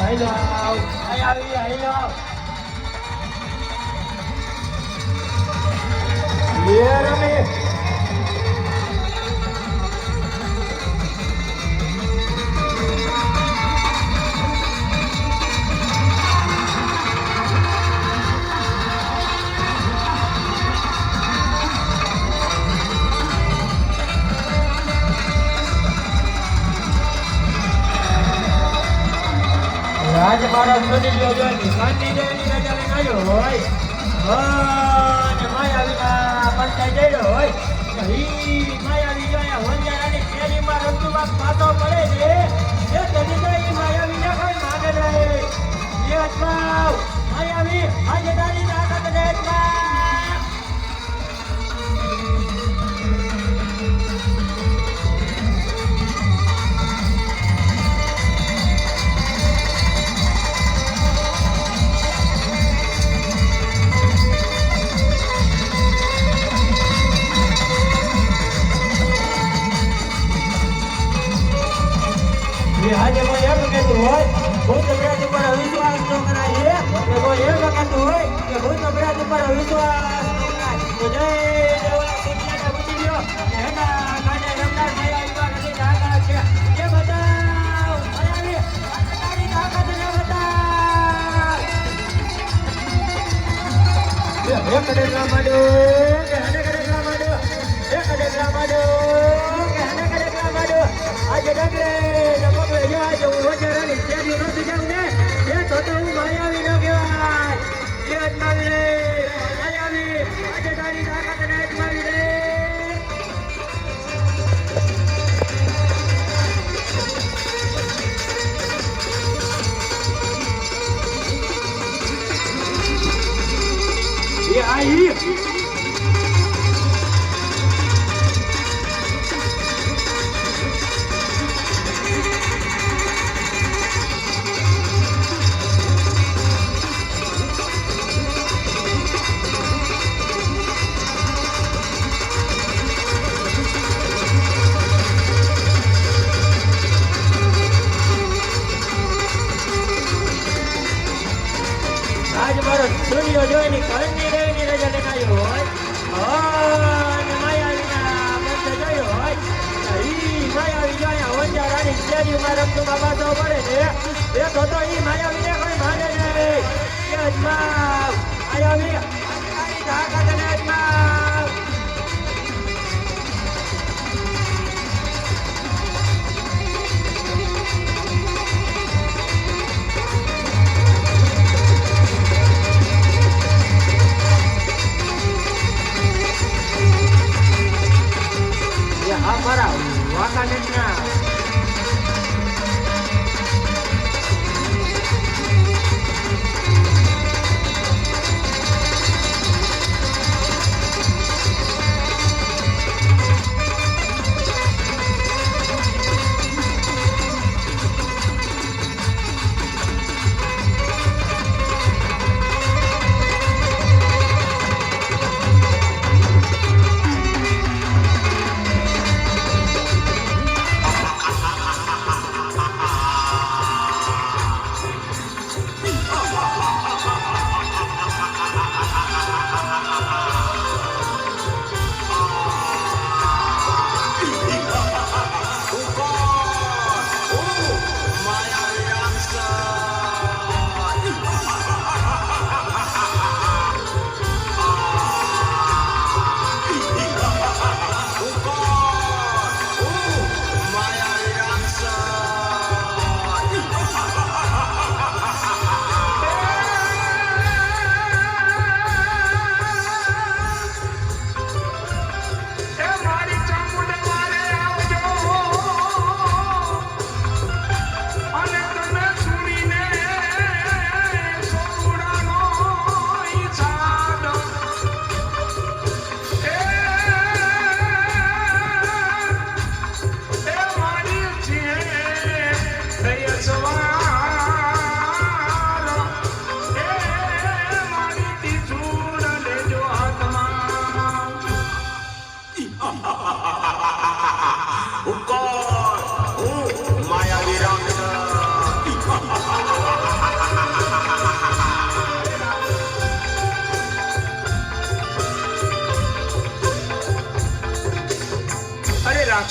હાલો આવી હાલો લે રમે આજ મારા સુની જો નિશાનની દેવાની રજા લઈને આવ્યો હોય અને માયાવીના પંચાય જડ્યો હોય ઈ માયાવી જો અહીંયા હોંજારાની શેરીમાં રમતુમાં પાછો પડે છે એ તને તો ઈ માયાવીને કોઈ માગે નહીં એ અજમાવ માયાવી આજે તારી તાકાત દે અજમાવ આજે કોઈ એમ કહેતું હોય ભૂત બ્રાજ ઉપર વિશ્વાસ ન કરાય કે કોઈ એમ કહેતું હોય કે ભૂત બ્રાજ ઉપર વિશ્વાસ ન કરાય તો જય દેવલા કુટિયાને પૂછી લ્યો એના કાને રમનાર માયા વિવા નથી તાકાત છે એ બતાવ માયાવી તારી તાકાત ને બતાવ એક ડેગલા માંડો કે હને ડેગલા માંડો એક ડેગલા માંડો કે હને ડેગલા માંડો આજે ડગરે આજે હું રોજરાની શેરીઓ નથી જાઉં ને એ તો હું માયાવી ન કહેવાય એ અજમાવી રે માયાવી આજે તારી તાકાત ને અજમાવી રે એ આઈ આજ મારો સૂર્ય જોઈને ઘરની રેની રજા લઈને આવ્યો હોય અને માયાવીના બંધ જોયો હોય ઈ માયાવી જોયા હોંજારાની શેરીમાં રમતુમાં બાધો પડે છે એ તો ઈ માયાવીને કોઈ માને નહીં એ અજમાવ માયાવી તારી તાકાત ને અજમાવ મારા વાકાને ના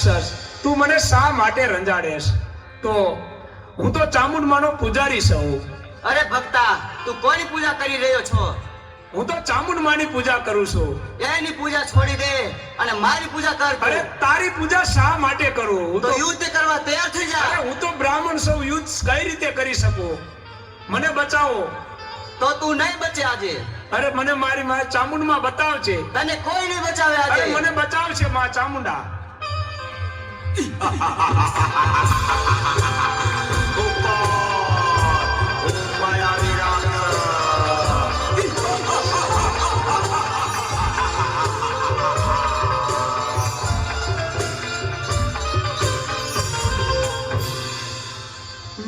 રાક્ષસ, તું મને શા માટે રંજાડેશ? તો હું તો ચામુંડમાનો પૂજારી છું. અરે ભક્તા, તું કોની પૂજા કરી રહ્યો છો? હું તો ચામુંડમાની પૂજા કરું છું. એની પૂજા છોડી દે અને મારી પૂજા કર. અરે તારી પૂજા શા માટે કરું? હું તો તો યુદ્ધ કરવા તૈયાર થઈ જા. અરે હું તો બ્રાહ્મણ છું, યુદ્ધ કઈ રીતે કરી શકું? મને બચાવો. તો તું નહીં બચે આજે. અરે મને મારી માં ચામુંડમાં બતાવજે. તને કોઈ નહીં બચાવે આજે. અરે મને બચાવશે માં ચામુંડા.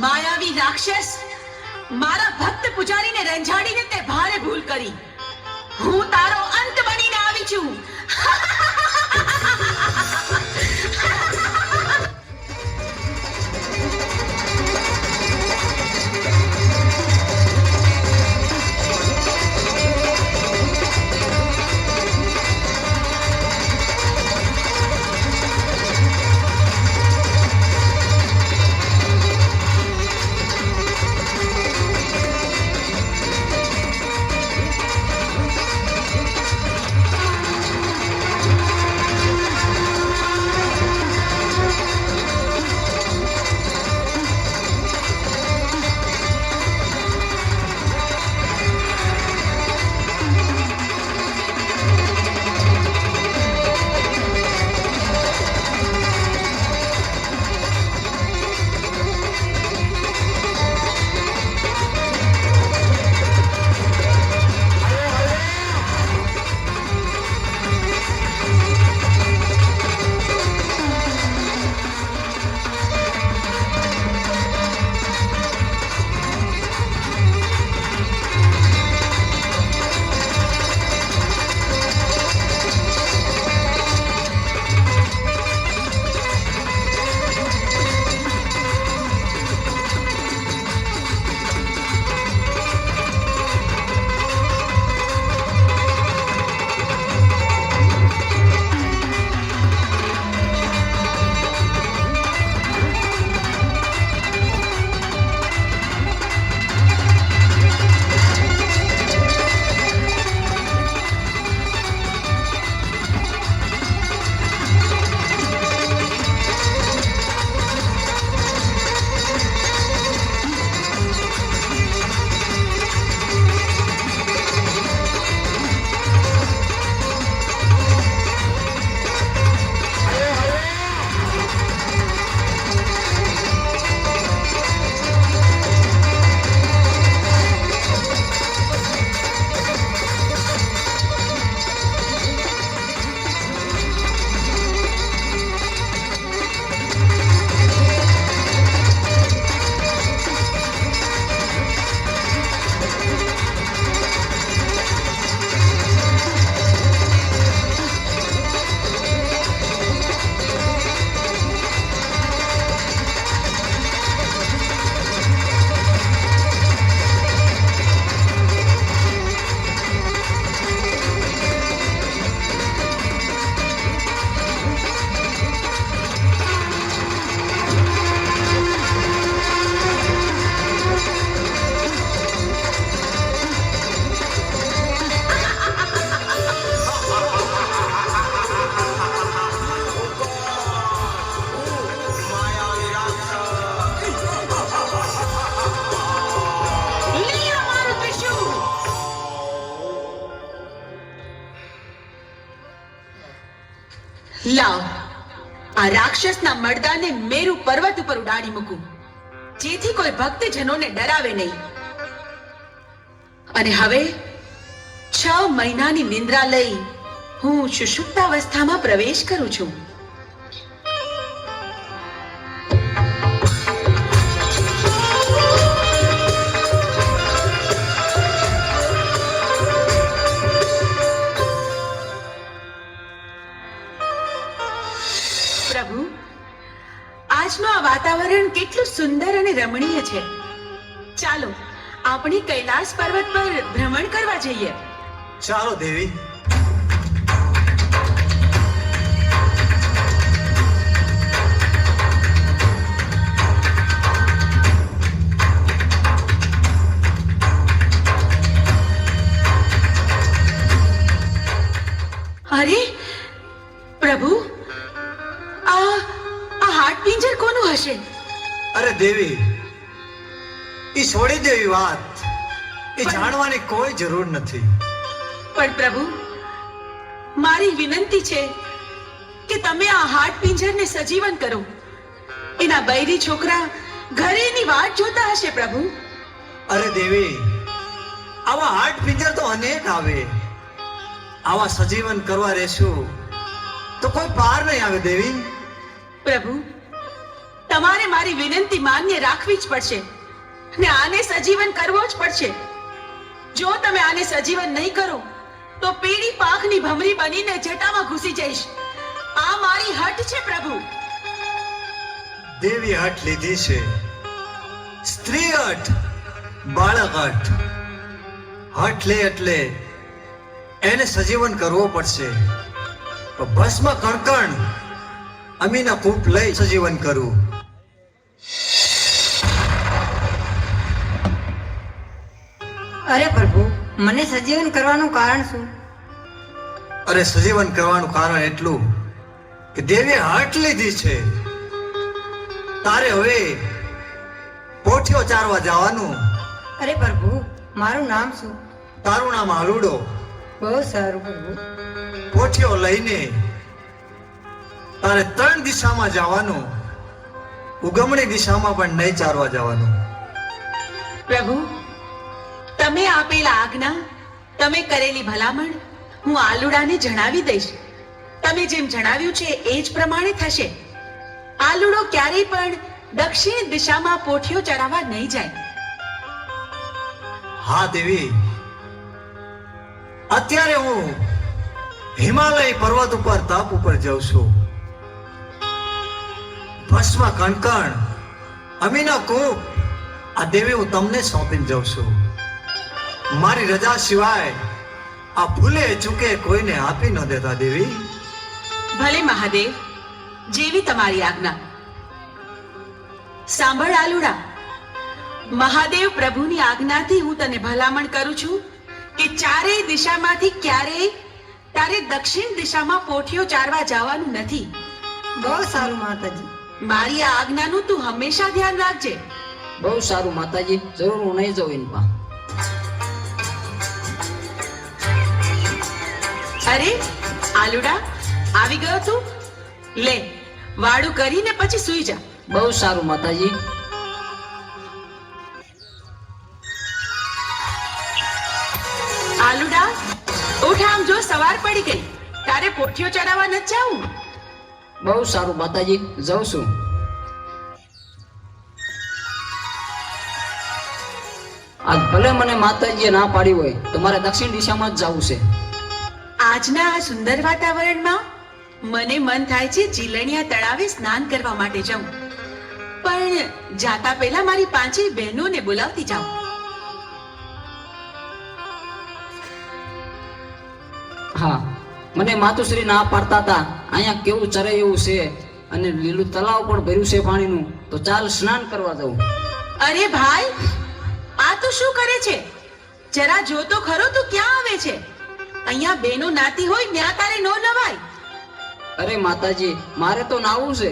માયાવી રાક્ષસ, મારા ભક્ત પૂજારીને રંજાડીને તે ભારે ભૂલ કરી. હું તારો અંત બનીને આવી છું. લાવ, આ રાક્ષસના મર્દાને મેરુ પર્વત ઉપર ઉડાડી મૂકું, જેથી કોઈ ભક્તજનોને ડરાવે નહીં. અને હવે 6 મહિનાની નિંદ્રા લઈ હું સુષુપ્તાવસ્થામાં પ્રવેશ કરું છું. પ્રભુ, આજનું આ વાતાવરણ કેટલું સુંદર અને રમણીય છે. ચાલો આપણે કૈલાસ પર્વત પર ભ્રમણ કરવા જઈએ. ચાલો દેવી. આવશે. અરે દેવી, એ છોડી દેવી વાત, એ જાણવાની કોઈ જરૂર નથી. પણ પ્રભુ, મારી વિનંતી છે કે તમે આ હાડ પિંજરને સજીવન કરો. એના બૈરી છોકરા ઘરે એની વાટ જોતા હશે પ્રભુ. અરે દેવી, આવા હાટ પિંજર તો અનેક આવે, આવા સજીવન કરવા રહેશું તો કોઈ પાર નહીં આવે દેવી. પ્રભુ, તમારે મારી વિનંતી માન્ય રાખવી જ પડશે ને આને સજીવન કરવો જ પડશે. જો તમે આને સજીવન નહીં કરો તો પીળી પાંખની ભમરી બનીને જટામાં ઘૂસી જઈશ. આ મારી હઠ છે પ્રભુ. દેવી હઠ લીધી છે, સ્ત્રી હઠ, બાળક હઠ. હઠ લે એટલે એને સજીવન કરવો પડશે. પણ ભસ્મ કણકણ અમીના કૂપ લઈ સજીવન કરવું. અરે પ્રભુ, મને સજીવન કરવાનું કારણ શું? અરે સજીવન કરવાનું કારણ એટલું કે દેવીએ હઠ લીધી છે. તારે હવે પોઠિયો ચારવા જવાનું. અરે પ્રભુ, મારું નામ શું? તારું નામ આલુડો. બહુ સારું પ્રભુ. પોઠિયો લઈને તારે 3 દિશામાં જવાનું. ઉગમણી દિશામાં પણ નહીં ચારવા જવાનું. પ્રભુ, તમે આપેલા આજ્ઞા, તમે કરેલી ભલામણ હું આલુડાને જણાવી દઈશ. તમે જેમ જણાવ્યું છે એ જ પ્રમાણે થશે. આલુડો ક્યારેય પણ દક્ષિણ દિશામાં પોઠિયો ચરાવવા નહીં જાય. હા દેવી, અત્યારે હું હિમાલય પર્વત ઉપર તપ ઉપર જાઉં છું. ભસ્મ કણકણ અમીના કૂપ આ દેવી હું તમને સોંપીને જાઉં છું. મારી રજા સિવાય આ ભૂલે ચૂકે કોઈને આપી ન દેતા દેવી. ભલે મહાદેવ, જેવી તમારી આજ્ઞા. સાંભળ આલુડા, મહાદેવ પ્રભુની આજ્ઞાથી હું તને ભલામણ કરું છું કે ચારેય દિશામાંથી ક્યારેય તારે દક્ષિણ દિશામાં પોઠિયો ચારવા જવાનું નથી. બહુ સારું માતાજી. મારી આ આજ્ઞાનું તું હંમેશા ધ્યાન રાખજે. બહુ સારું માતાજી, જરૂર હું નહીં જાઉં એની પાસે. અરે આલુડા, આવી ગયો તું? લે, વાડું કરીને પછી સૂઈ જા. બહુ સારું માતાજી. આલુડા, ઉઠ, આમ જો સવાર પડી ગઈ. તારે પોઠિયો ચડાવવા નથી જાવું? બહુ સારું માતાજી, જાઉં છું. આજ ભલે મને માતાજીએ ના પાડી હોય તો મારે દક્ષિણ દિશામાં જ જવું છે. આજના આ સુંદર વાતાવરણમાં મને મન થાય છે જીલણિયા તળાવે સ્નાન કરવા માટે જાઉં. પણ જાતા પહેલા મારી 5 બહેનોને બોલાવતી જાઉં. હા, મને માતુશ્રી ના પાડતા હતા અહીંયા કેવું ચરે એવું છે અને લીલું તલાવ પણ ભર્યું છે પાણીનું, તો ચાલ સ્નાન કરવા જવું. અરે ભાઈ, આ તું શું કરે છે? જરા જો તો ખરો, તું ક્યાં આવે છે? અહીંયા બેનો નાતી હોય ત્યાં તારે નો નવાય. અરે માતાજી, મારે તો નાવું છે.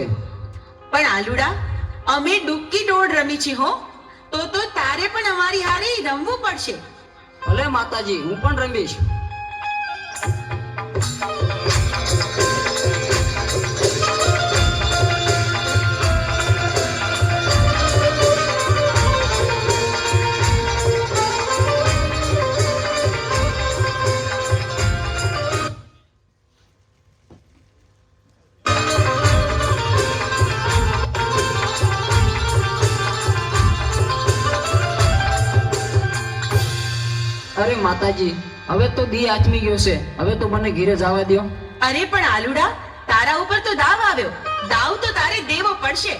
પણ આલુડા, અમે ડૂબકી દોડ રમી છે હો, તો તારે પણ અમારી હારે રમવું પડશે. ભલે માતાજી, હું પણ રમીશ. અરે માતાજી, હવે તો દી આચમી ગયો છે, હવે તો મને ઘરે જવા દો. અરે પણ આલુડા, તારા ઉપર તો દાવ આવ્યો. દાવ તો તારે દેવો પડશે.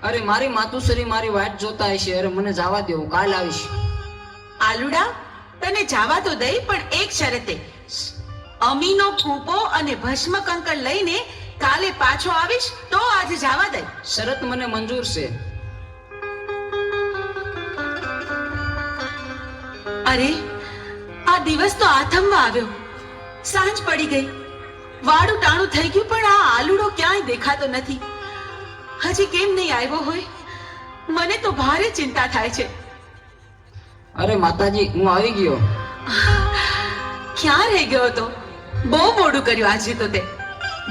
અરે મારી માતુશ્રી મારી વાટ જોતા હશે. અરે મને જવા દો, હું કાલ આવીશ. આલુડા, તને જાવા તો દઈ, પણ એક શરતે. અમીનો કૂપો અને ભસ્મ કંકર લઈને કાલે પાછો આવીશ તો આજે જવા દઈ. શરત મને મંજૂર છે. અરે, આ દિવસ તો આથમવા આવ્યો. સાંજ પડી ગઈ, વાડું ટાણું થઈ ગયું, પણ આ આલુડો ક્યાંય દેખાતો નથી. હજી કેમ નહીં આવ્યો હોય? મને તો ભારે ચિંતા થાય છે. અરે માતાજી, હું આવી ગયો. ક્યાં રહી ગયો તો? બહુ મોડું કર્યું આજે તો તે.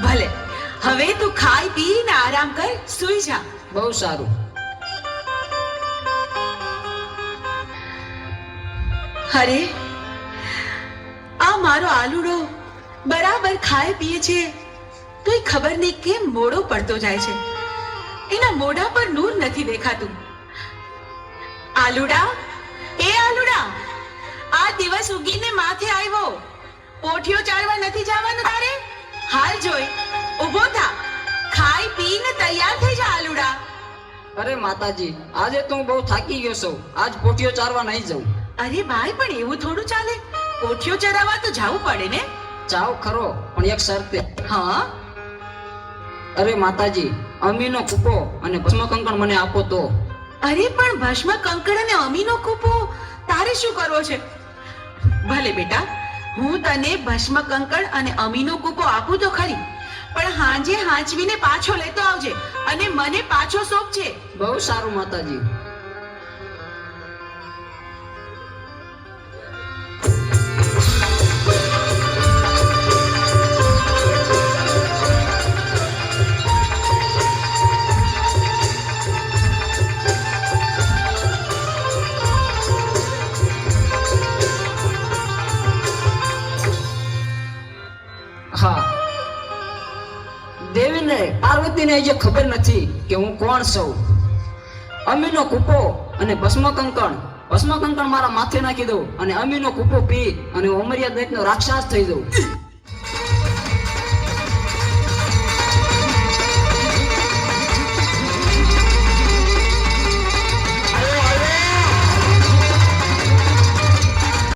ભલે, હવે તું ખાઈ પીને આરામ કર, સૂઈ જા. બહુ સારું. અરે, આ મારો આલુડો બરાબર ખાય પીએ છે, તોય ખબર નહીં કેમ મોડો પડતો જાય છે. એના મોઢા પર નૂર નથી દેખાતું. આલુડા, એ આલુડા, આ દિવસ ઉગીને માથે આવ્યો. પોઠિયો ચાલવા નથી જવાનું તારે? હાલ જોઈ, ઊભો થા, ખાઈ પીને તૈયાર થઈ જા આલુડા. અરે માતાજી, આજે તો હું બહુ થાકી ગયો છું. આજ પોઠિયો ચારવા નહીં જાઉં. અરે ભાઈ, પણ એવું થોડું ચાલે. પોઠિયો ચરાવવા તો જવું પડે ને. જાવ ખરો, પણ એક શરતે. હા, અરે માતાજી, અમીનો કૂપો અને ભસ્મ કંકણ મને આપો તો. અરે પણ ભસ્મ કંકણ અને અમીનો કૂપો તારે શું કરવો છે? ભલે બેટા, હું તને ભસ્મ કંકણ અને અમીનો કૂપો આપું તો ખરી, પણ હાંજે હાંચવીને પાછો લેતો આવજે અને મને પાછો સોંપજે. બહુ સારું માતાજી. હા, દેવીને પાર્વતીને હજી ખબર નથી કે હું કોણ છું. અમીનો કૂપો અને ભસ્મ કંકણ મારા માથે નાખી દઉં અને અમીનો કૂપો પી અને હું અમર્યાદ દૈત્યનો રાક્ષસ થઈ જાઉં.